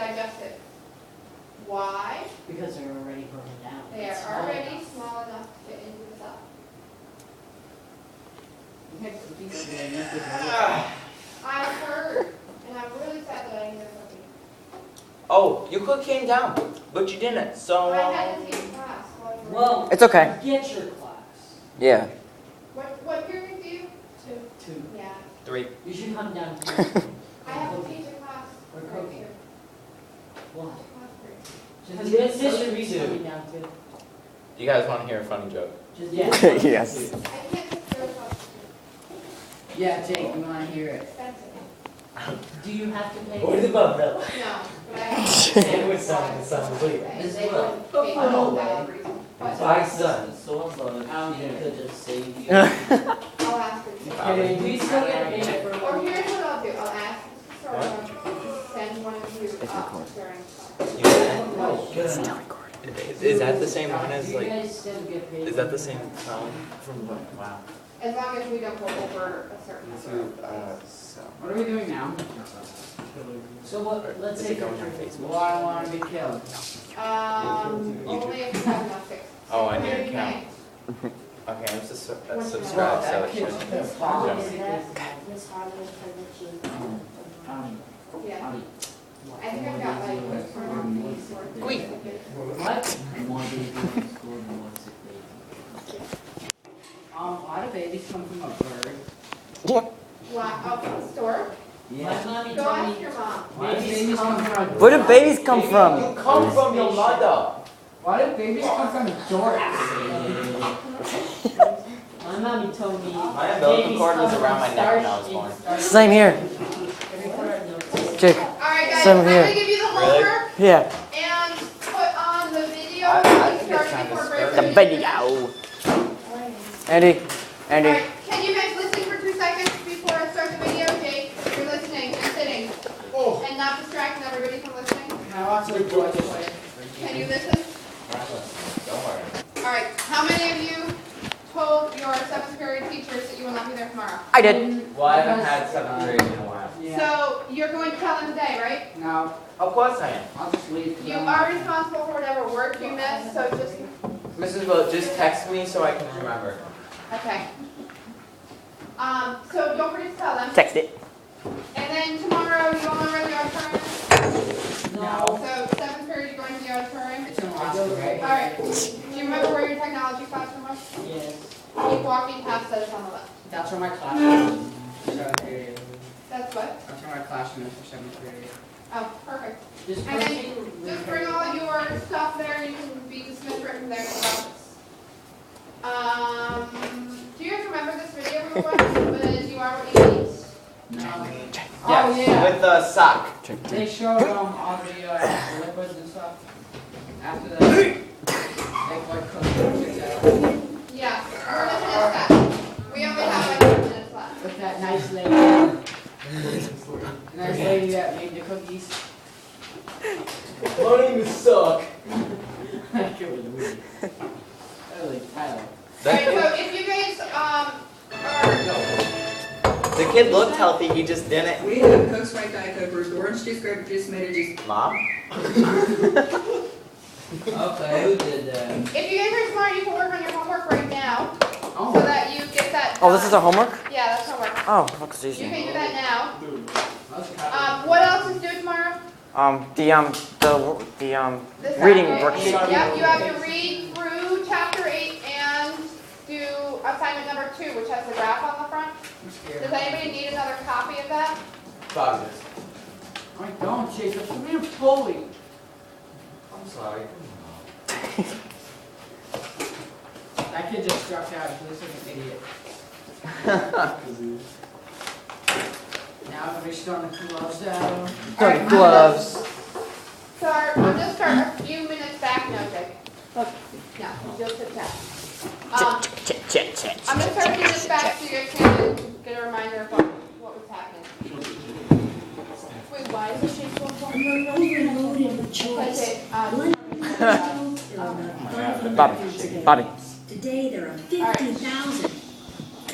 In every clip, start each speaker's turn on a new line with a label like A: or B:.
A: digest it. Why?
B: Because they're already broken down.
A: They are already small enough to fit into the cell.
B: You had cookies today, you could
A: I've heard, and I'm really sad that I didn't get cookie.
C: Oh, you could came down, but you didn't. So.
A: I had to take class while you were
B: Well,
C: It's okay.
B: get your class.
C: Yeah.
A: What period do you?
B: 2.
A: Yeah.
C: 3.
B: You should come down here.
A: I have to teach a class.
B: Or
A: right
B: cookie.
A: here.
B: What?
A: Class three.
B: This should be coming down too.
C: You guys want to hear a funny joke?
B: Just
C: Yes.
A: I can't take those off.
B: Yeah, Jake, you want to hear
A: It's
B: it?
A: expensive.
B: Do you have to pay?
D: What about that?
A: No, but I have to.
D: It was something, please.
B: This
A: They
B: is what?
A: wouldn't pay for
B: Oh,
A: that reason. But
D: My son.
E: So
B: Um,
E: you could just save you.
A: I'll ask her.
B: Okay, we still get paid for
A: Or here's what I'll do, I'll ask Sarah to send one of you up during class.
C: You can?
B: Oh,
C: It's still recorded. Is that the same one as
B: Do you
C: like?
B: guys still get paid?
C: Is that the same sound from what? Wow.
A: As long as we don't go over a certain number.
C: So.
B: What are we doing now? So what, let's
C: Is
B: say
C: it going on
B: for
C: Facebook?
B: well, I want to be killed.
A: Only if you have enough fixed.
C: Oh, I didn't
A: Okay.
C: count. Okay, I'm subscribed, so
B: That
C: it
B: kid's
C: should.
B: just falling.
A: Yeah. I think I've got like what's going on these or
C: Squeak.
B: What?
E: One baby in school and one sick baby.
B: Why do babies come from a bird?
A: Wow, oh, from the store?
B: My mommy
A: Go
B: told
A: ask
B: me
A: your mom.
B: babies come from a door.
C: Where do babies come from?
D: You come from your mother.
B: Why do babies come from doors? My mommy told me.
C: My umbilical cord was around my neck when I was born.
F: Same here. Jake.
A: Alright guys,
F: Same
A: I'm
F: here.
A: gonna give you the
C: Really?
A: homework
F: Yeah.
A: and put on the video.
C: I
A: We
C: think
A: start
C: it's time to
A: before
C: start.
A: break.
F: The video. Andy. Andy.
A: Alright, can you guys listen for 2 seconds before I start the video? Jake, you're listening and sitting. And not distracting everybody from listening.
B: Can I watch the boys play?
A: Can you listen?
C: Don't worry.
A: Alright, how many of you told your 7th period teachers that you will not be there tomorrow?
F: I did.
C: Well, I haven't had 7th grade in a while.
B: Yeah.
A: So, you're going to tell them today, right?
B: No,
C: Of course I am.
B: I'll just leave. 'cause
A: You
B: I'm
A: are
B: not-
A: responsible for whatever work you miss, so just,
C: Mrs. Will, just text me so I can remember.
A: okay. So don't forget to tell them.
F: Text it.
A: And then tomorrow, you all know where the auditorium is?
B: No.
A: So 7th period, you're going to the auditorium?
B: It's in Alaska, right?
A: Alright, do you remember where your technology classroom was?
B: Yes.
A: Keep walking past that, it's on the left.
B: That's where my classroom is for 7th period.
A: That's what?
B: That's where my classroom is for 7th period.
A: Oh, perfect.
B: Just
A: And then just bring all your stuff there, you can be dismissed right from there to the office. Do you guys remember this video we watched? But you are what you eat?
B: No.
C: Yes,
B: Oh, yeah.
C: with the sock.
B: They showed all the liquids and stuff. After that, they like cooked it.
A: Yeah, we're gonna finish that. We only have like 2 minutes left.
B: With that nice lady. Nice lady that made the cookies.
D: My name is Suck.
B: I killed it. Holy title.
A: Alright, so if you guys, are,
C: The kid looked healthy, he just didn't.
G: We have Coke, Sprite, Diet Coke, Bruce, orange juice, grape juice, tomato juice.
C: Mom?
E: Okay, who did that?
A: if you guys are smart, you can work on your homework right now, so
B: Oh.
A: that you get that.
F: Oh, this is our homework?
A: Yeah, that's homework.
F: Oh, fuck's
A: You
F: easy.
A: can do that now.
B: Let's cut
A: What else is due tomorrow?
F: The
A: This
F: reading
A: Saturday?
F: worksheet.
A: Yep, you have to read through chapter 8 and do assignment number 2, which has the graph on the front. Does anybody need another copy of that?
C: Fabulous.
B: I don't, Jacob. Come here, fully.
C: I'm sorry.
B: That kid just struck out. He looks like an idiot. Now everybody's throwing the gloves at him.
F: Dirty gloves.
A: I'm gonna start a few minutes back now, Jake. No, you'll sit down. I'm gonna start a few minutes back so you guys can get a reminder of what was happening. Wait, why is the shape so important? Because it,
F: Bobby. Bobby.
H: Today there are 50,000.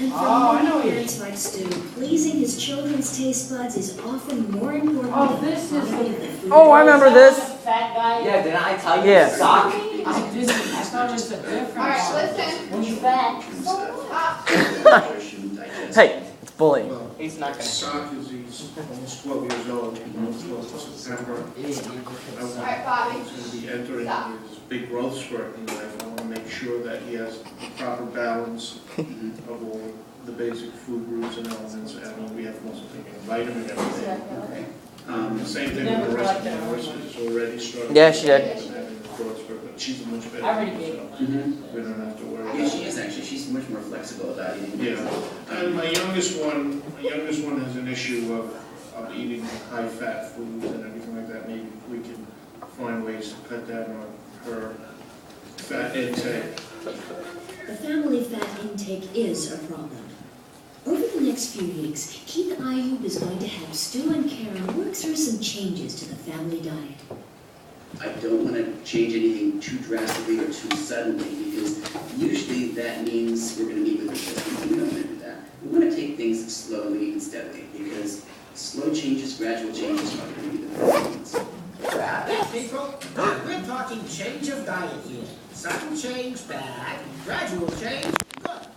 H: And for
B: Oh, I know
H: many
B: you.
H: parents like Stu, pleasing his children's taste buds is often more important
B: Oh,
H: than
B: this
H: the
B: is
H: quality
B: the-
H: of the food.
F: Oh, I remember this.
B: Fat guy.
D: Yeah, didn't I tell you
F: Yeah.
D: to suck?
B: I didn't, I thought it was a different
A: All right,
B: one.
A: listen.
B: When you fat.
F: Hey, it's bullying.
I: Well,
C: He's not gonna.
I: Sock is he's almost 12 years old, almost 12 in September.
A: All right, Bobby.
I: He's going to be entering his big growth spurt in life. I want to make sure that he has the proper balance of all the basic food groups and elements, and we have to also take a vitamin every day. The same thing with the rest of the horse is already starting.
F: Yeah, she did.
I: Having the growth spurt, but she's a much better.
B: I already gave
I: so
E: Mhm.
I: we don't have to worry.
E: Yeah, she is actually, she's much more flexible about eating.
I: Yeah, and my youngest one has an issue of eating high-fat foods and everything like that. Maybe we can find ways to cut down on her fat intake.
H: The family fat intake is a problem. Over the next few weeks, Keith Ayub is going to have Stu and Karen work through some changes to the family diet.
E: I don't want to change anything too drastically or too suddenly, because usually that means we're going to meet with resistance, and we don't want to do that. We want to take things slowly and steadily, because slow changes, gradual changes are going to be the best ones.
J: People, we're talking change of diet here. Sudden change, bad. Gradual change, good.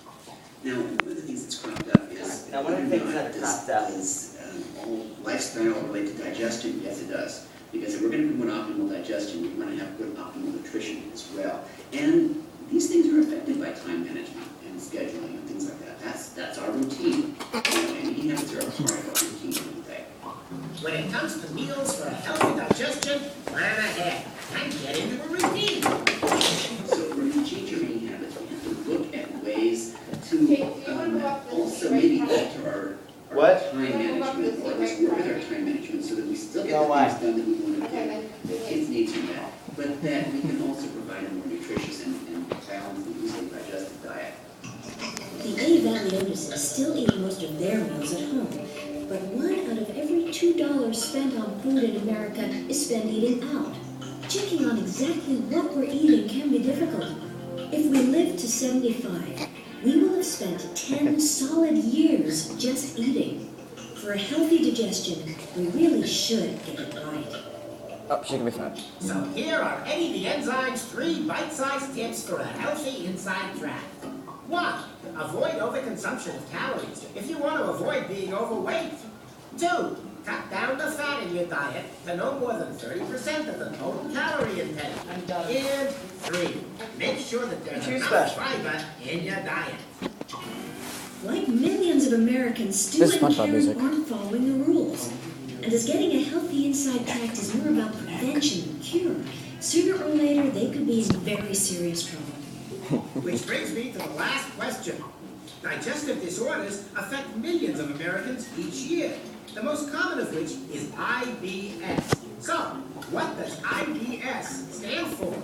E: Now, one of the things that's cropped up is,
D: Now, one of the things that
E: does-
D: cropped up-
E: is all lifestyle related to digestion. Yes, it does. Because if we're going to promote optimal digestion, we want to have good optimal nutrition as well. And these things are affected by time management and scheduling and things like that. That's our routine. And eating habits are a part of our routine every day.
J: When it comes to meals for a healthy digestion, plan ahead and get into a routine.
E: So if we're going to change our eating habits, we have to look at ways to
A: Okay, do you want to go up to the
E: also
A: straight
E: maybe
A: path?
E: alter our
C: What?
E: time management, or at least work with our time management so that we still get
C: No
E: the
C: way.
E: things done that we want to
A: Okay,
E: do.
A: then.
E: The kids' needs are met, but that we can also provide a more nutritious and balanced and easily digested diet.
H: The A Valley Otises still eat most of their meals at home, but 1 out of every $2 spent on food in America is spent eating out. Checking on exactly what we're eating can be difficult. If we live to 75, we will have spent 10 solid years just eating. For a healthy digestion, we really should get it right.
F: Oh, she can be fat.
J: So here are Eddie the Enzyme's 3 bite-sized tips for a healthy inside tract. 1. Avoid overconsumption of calories if you want to avoid being overweight. 2. Cut down the fat in your diet to no more than 30% of the total calorie intake. And 3. Make sure that there's enough fiber in your diet.
H: Like millions of Americans, Stu
F: This is
H: and
F: SpongeBob
H: Karen
F: music.
H: aren't following the rules. And as getting a healthy inside tract is more about prevention than cure, sooner or later they could be in very serious trouble.
J: Which brings me to the last question. Digestive disorders affect millions of Americans each year, the most common of which is IBS. So, what does IBS stand for?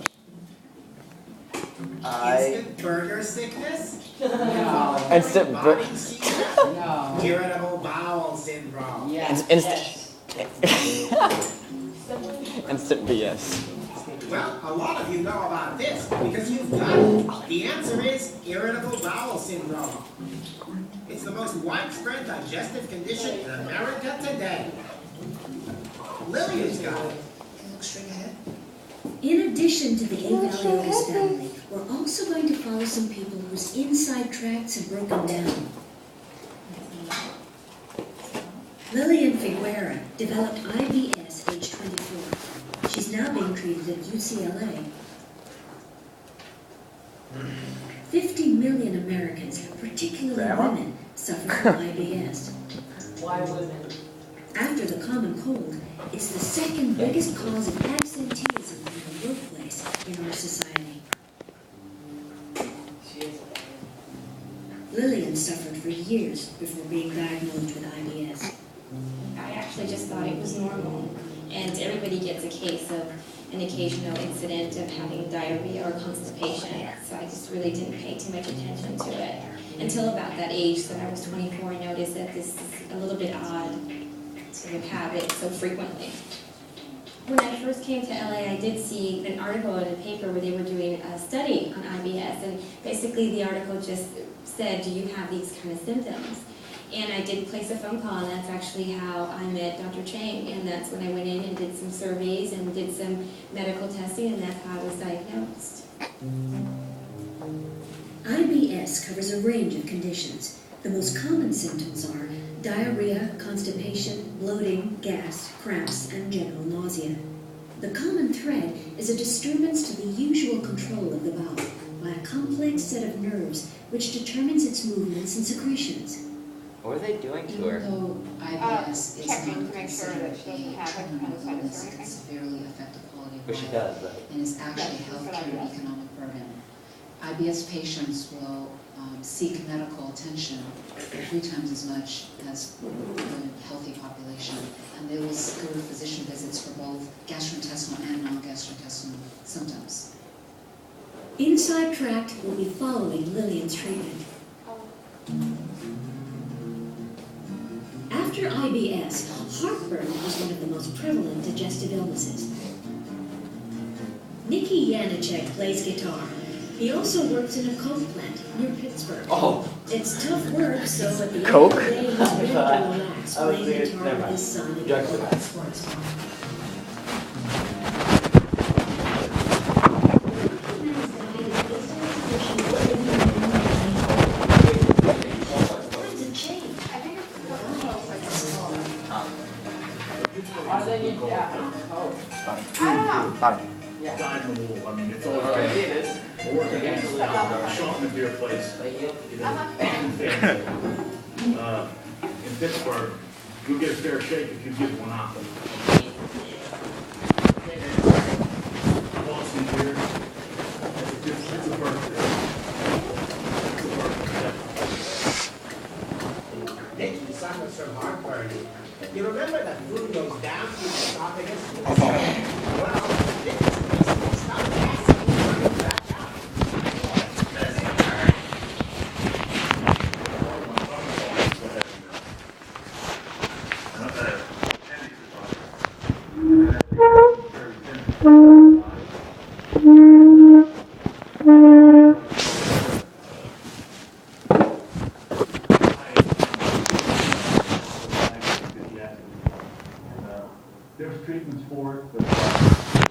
J: Instant burger sickness?
B: No.
F: Instant bur-
J: Body syndrome?
B: No.
J: Irritable bowel syndrome?
B: Yes.
F: Instant BS.
J: Well, a lot of you know about this because you've got it. The answer is irritable bowel syndrome. It's the most widespread digestive condition in America today. Lillian's got it. Straight ahead.
H: In addition to the A Valley Otis family, we're also going to follow some people whose inside tracts have broken down. Lillian Figuera developed IBS age 24. She's now being treated at UCLA. 50 million Americans, particularly
F: Grandma?
H: women, suffer from IBS.
B: Why women?
H: After the common cold, it's the second biggest cause of absenteeism in the workplace in our society. Lillian suffered for years before being diagnosed with IBS.
K: I actually just thought it was normal, and everybody gets a case of an occasional incident of having diarrhea or constipation, so I just really didn't pay too much attention to it. Until about that age, so I was 24, I noticed that this is a little bit odd to have it so frequently. When I first came to LA, I did see an article in a paper where they were doing a study on IBS, and basically the article just said, do you have these kind of symptoms? And I did place a phone call, and that's actually how I met Dr. Chang, and that's when I went in and did some surveys and did some medical testing, and that's how I was diagnosed.
H: IBS covers a range of conditions. The most common symptoms are diarrhea, constipation, bloating, gas, cramps, and general nausea. The common thread is a disturbance to the usual control of the bowel by a complex set of nerves which determines its movements and secretions.
C: What are they doing to her?
G: Even though IBS is
A: checking
G: not
A: to make sure
G: considered
A: that she doesn't
G: a
A: have
G: terminal
A: appendicitis or
G: illness, it
A: anything.
G: can severely affect the quality of
D: But she
G: life
D: does, right?
G: and is actually a
A: Yes, that's what
G: healthcare and
A: IBS.
G: economic burden. IBS patients will seek medical attention 3 times as much as the healthy population, and they will go to physician visits for both gastrointestinal and non-gastrointestinal symptoms.
H: Inside Tract will be following Lillian's treatment. After IBS, heartburn is one of the most prevalent digestive illnesses. Nicky Janicek plays guitar. He also works in a coke plant near Pittsburgh.
C: Oh.
H: It's tough work, so at the end
F: Coke?
H: of the day, he's ready to relax,
D: I was
H: playing
D: thinking-
H: guitar
D: never
H: with
D: mind.
H: his son and
D: Drugs
H: go
D: are
H: to
D: bad.
H: the sports bar. Times have changed.
A: I think it's
B: Why do they need that? Oh,
A: I don't know.
F: Fine.
B: yeah.
I: Dyed in the wool, I mean, it's all
C: Alright.
I: right.
C: It is.
I: We're working actually on a shop in the beer place. You know, in Pittsburgh, you'll get a fair shake if you give one out. Boston beer, it's a birthday.
J: Nick, suffers from heartburn. You remember that food goes down through the esophagus? Well, Nick is basically stop gassing and bring it back out.
I: There's treatments for it, but